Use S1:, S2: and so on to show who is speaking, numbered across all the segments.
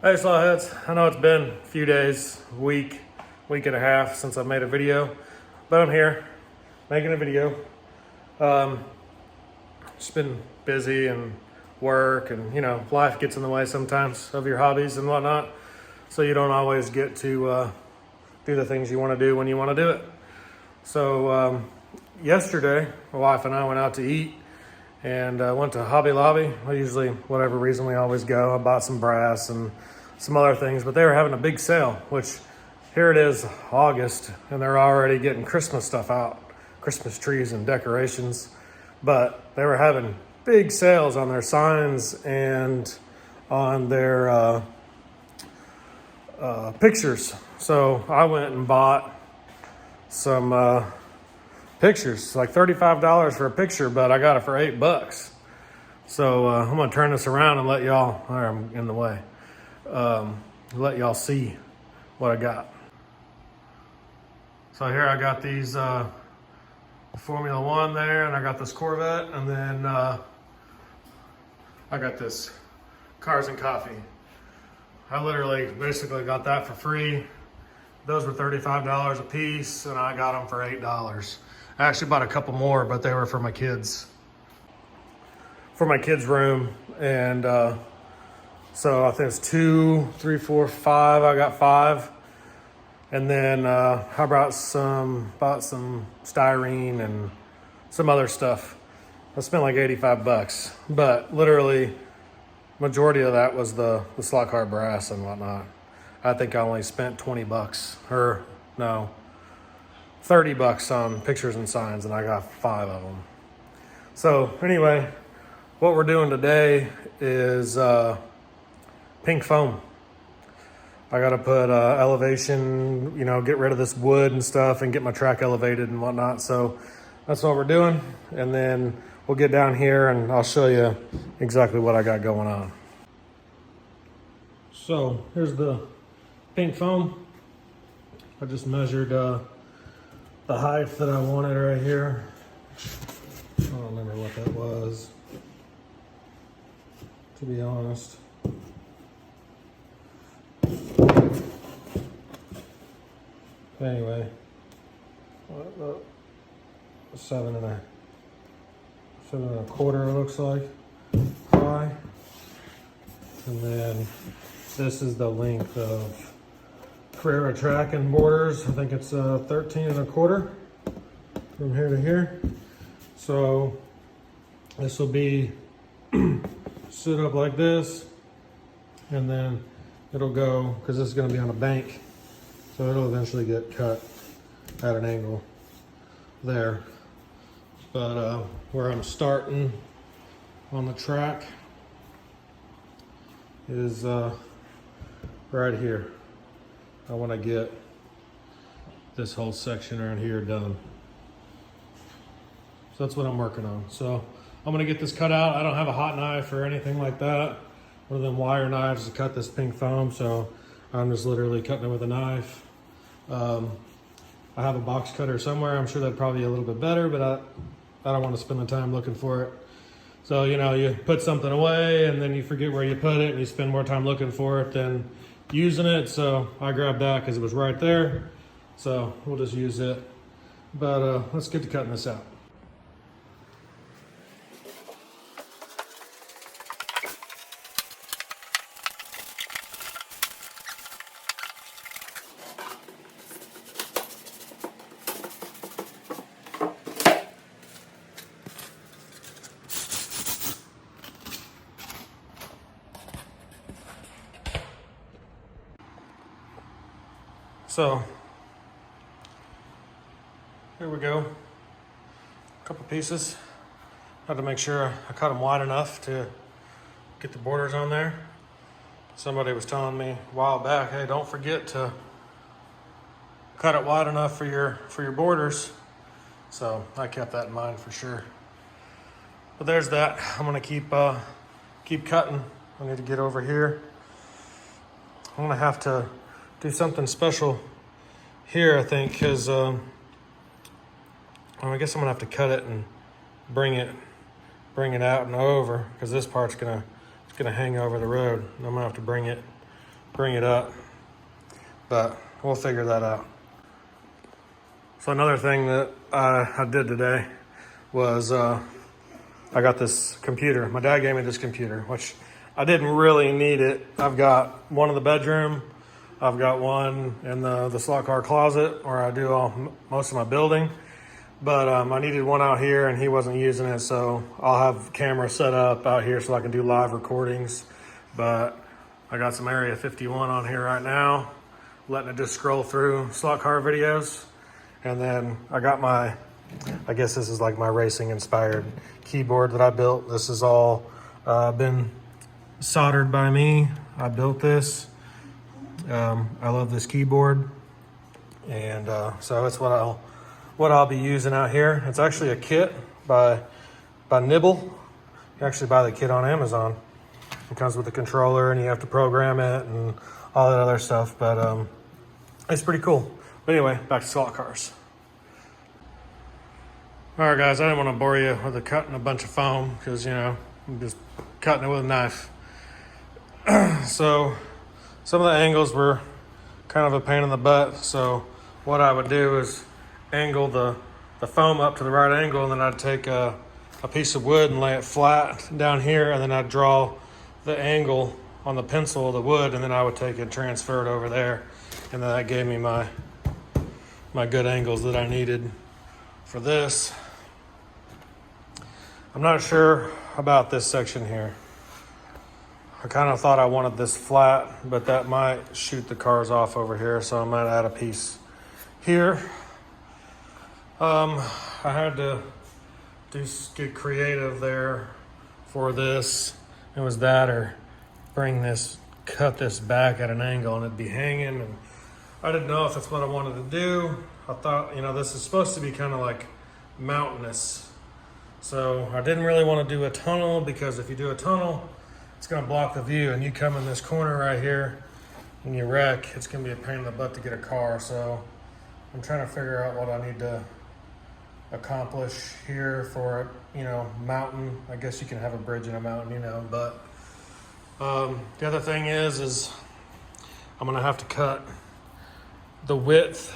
S1: Hey Slawheads, I know it's been a few days, week and a half since I've made a video, but I'm here making a video. Just been busy and work and life gets in the way sometimes of your hobbies and whatnot, so you don't always get to do the things you want to do when you want to do it. So yesterday, my wife and I went out to eat and went to Hobby Lobby. Whatever reason, we always go. I bought some brass and some other things, but they were having a big sale, which here it is August and they're already getting Christmas stuff out, Christmas trees and decorations, but they were having big sales on their signs and on their pictures. So I went and bought some pictures, like $35 for a picture, but I got it for $8. So I'm gonna turn this around and let y'all, I'm in the way, let y'all see what I got. So here I got these Formula One there, and I got this Corvette, and then I got this Cars and Coffee. I literally basically got that for free. Those were $35 a piece, and I got them for $8. I actually bought a couple more, but they were for my kids. For my kids' room, and so I think it's 2, 3, 4, 5. I got 5. And then I bought some styrene and some other stuff. I spent like $85, but literally majority of that was the slot car brass and whatnot. I think I only spent $20, or no, $30 on pictures and signs, and I got 5 of them. So anyway, what we're doing today is pink foam. I gotta put elevation, get rid of this wood and stuff and get my track elevated and whatnot. So that's what we're doing. And then we'll get down here and I'll show you exactly what I got going on. So here's the pink foam. I just measured the height that I wanted right here. I don't remember what that was, to be honest. Anyway, 7.25 it looks like high, and then this is the length of Carrera track and borders. I think it's 13.25 from here to here. So this will be stood up like this, and then it'll go, because this is going to be on a bank, so it'll eventually get cut at an angle there. But where I'm starting on the track is right here. I want to get this whole section right here done. So that's what I'm working on. So I'm going to get this cut out. I don't have a hot knife or anything like that, one of them wire knives to cut this pink foam, so I'm just literally cutting it with a knife. I have a box cutter somewhere. I'm sure that'd probably be a little bit better, but I don't want to spend the time looking for it. So, you put something away and then you forget where you put it and you spend more time looking for it than using it. So I grabbed that because it was right there. So we'll just use it. But let's get to cutting this out. So here we go, a couple pieces. Had to make sure I cut them wide enough to get the borders on there. Somebody was telling me a while back, hey, don't forget to cut it wide enough for your borders. So I kept that in mind for sure. But there's that. I'm gonna keep cutting. I need to get over here. I'm gonna have to do something special here, I think, because I guess I'm gonna have to cut it and bring it out and over, because this part's gonna hang over the road. I'm gonna have to bring it bring it up, but we'll figure that out. So another thing that I did today was I got this computer. My dad gave me this computer, which I didn't really need it. I've got one in the bedroom. I've got one in the slot car closet where I do most of my building. But I needed one out here and he wasn't using it, so I'll have camera set up out here so I can do live recordings. But I got some Area 51 on here right now, letting it just scroll through slot car videos. And then I got my, I guess this is like my racing inspired keyboard that I built. This is all been soldered by me. I built this. I love this keyboard. And so that's what I'll be using out here. It's actually a kit by Nibble. You can actually buy the kit on Amazon. It comes with a controller and you have to program it and all that other stuff, but it's pretty cool. But anyway, back to slot cars. All right, guys, I didn't want to bore you with cutting a bunch of foam because, you know, I'm just cutting it with a knife. So some of the angles were kind of a pain in the butt. So what I would do is angle the foam up to the right angle, and then I'd take a piece of wood and lay it flat down here, and then I'd draw the angle on the pencil of the wood, and then I would take it and transfer it over there, and then that gave me my good angles that I needed for this. I'm not sure about this section here. I kind of thought I wanted this flat, but that might shoot the cars off over here, so I might add a piece here. I had to get creative there for this. It was that or cut this back at an angle and it'd be hanging, and I didn't know if that's what I wanted to do. I thought, you know, this is supposed to be kind of like mountainous. So I didn't really want to do a tunnel, because if you do a tunnel, it's going to block the view, and you come in this corner right here and you wreck, it's going to be a pain in the butt to get a car. So I'm trying to figure out what I need to accomplish here for, you know, mountain. I guess you can have a bridge in a mountain, you know, but the other thing is I'm going to have to cut the width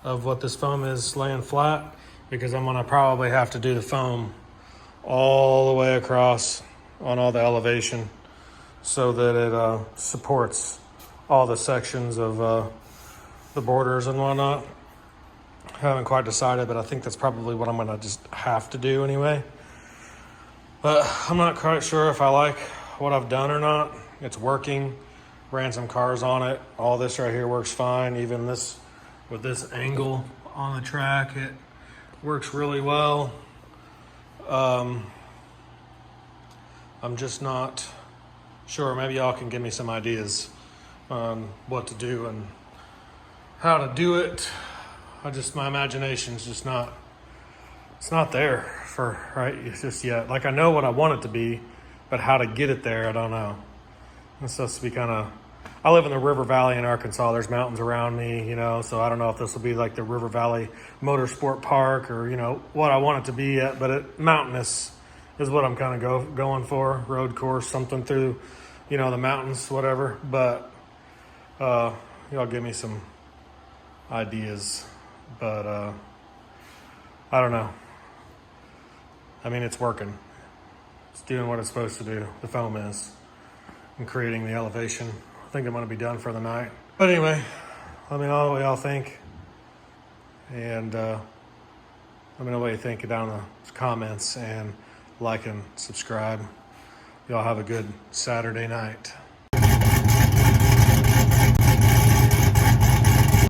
S1: of what this foam is laying flat, because I'm going to probably have to do the foam all the way across on all the elevation so that it supports all the sections of the borders and whatnot. I haven't quite decided, but I think that's probably what I'm gonna just have to do anyway. But I'm not quite sure if I like what I've done or not. It's working. Ran some cars on it. All this right here works fine. Even this, with this angle on the track, it works really well. I'm just not sure. Maybe y'all can give me some ideas on what to do and how to do it. My imagination's just not, it's not there for it's just yet. Like, I know what I want it to be, but how to get it there, I don't know. It's supposed to be kind of, I live in the River Valley in Arkansas. There's mountains around me, you know, so I don't know if this will be like the River Valley Motorsport Park or, you know, what I want it to be yet, but mountainous is what I'm kind of going for. Road course, something through, you know, the mountains, whatever. But y'all give me some ideas. But I don't know. I mean, it's working. It's doing what it's supposed to do. The foam is. And creating the elevation. I think I'm going to be done for the night. But anyway, let me know what y'all think. And let me know what you think down in the comments. And like and subscribe. Y'all have a good Saturday night.